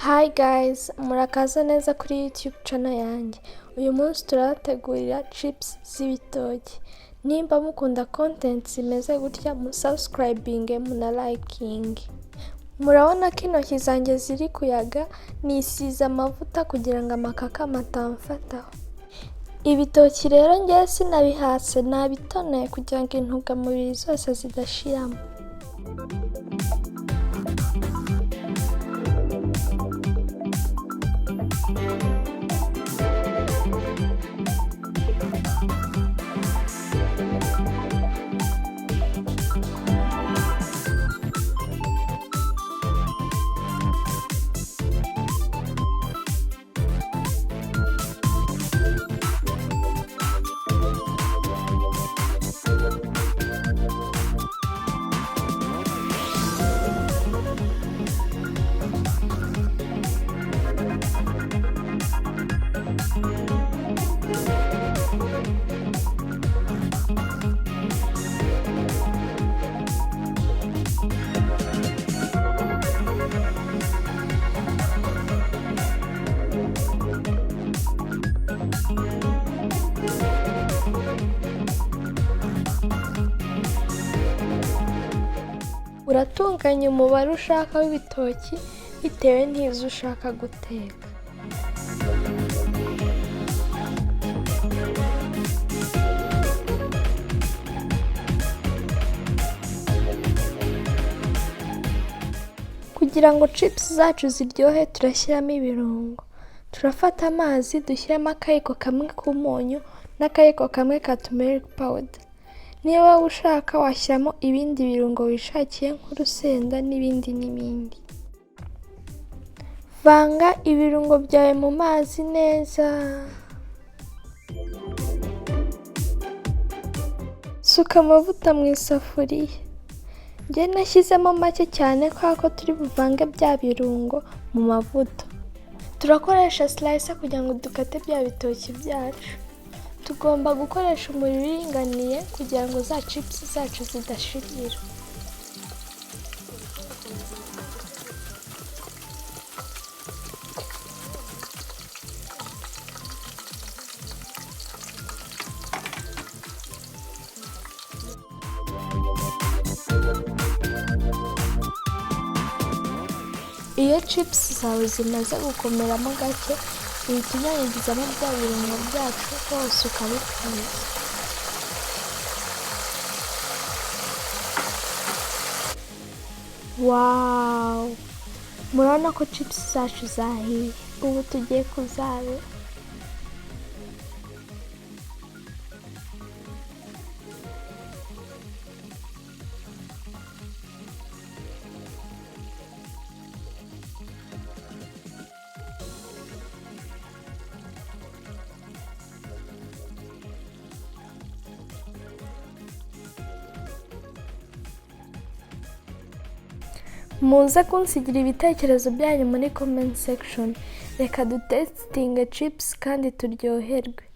Hi guys, murakaza neza kuri YouTube channel yanjye. Uyu munsi turategurira chips z'ibitoki. Nimba mukunda content zimeze gutya, subscribing muna liking. Murabona ko intoki zanjye ziri kuyaga, nisize amavuta kugira ngo amakaka matamfataho. Ibitoki rero njye sinabihase, nabitoneye kugira ngo intungamubiri zose zidashiramo. Uratunganya umubare ushaka w'ibitoki bitewe n'izo ushaka guteka. Kugira ngo chips zacu ziryohe turashyiramo ibirungo. Turafata amazi dushyiramo akayiko kamwe k'umunyu n'akayiko kamwe ka turmeric powder. Niba ushaka washyiramo ibindi birungo wishakiye nk'urusenda n'ibindi. Vanga ibirungo byawe mu mazi neza. Suka amavuta mu isafuriya. Njye nashyizemo make cyane kubera ko turi buvange bya birungo mu mavuta. Turakoresha slicer kugira ngo dukate bya bitoki byacu. Tugomba gukoresha umuriro uringaniye kugira ngo za chips zacu zidashirira. Iyo chips zawe zimaze gukomeramo gake, uhita unyanyagizamo bya birungo byacu hose ukabikwiza. Wow! Murabona ko chips zacu zahiye. Ubu tugiye kuzarura. Muze kunsigira ibitekerezo byanyu muri comment section. Reka dutestinge chips kandi turyoherwe.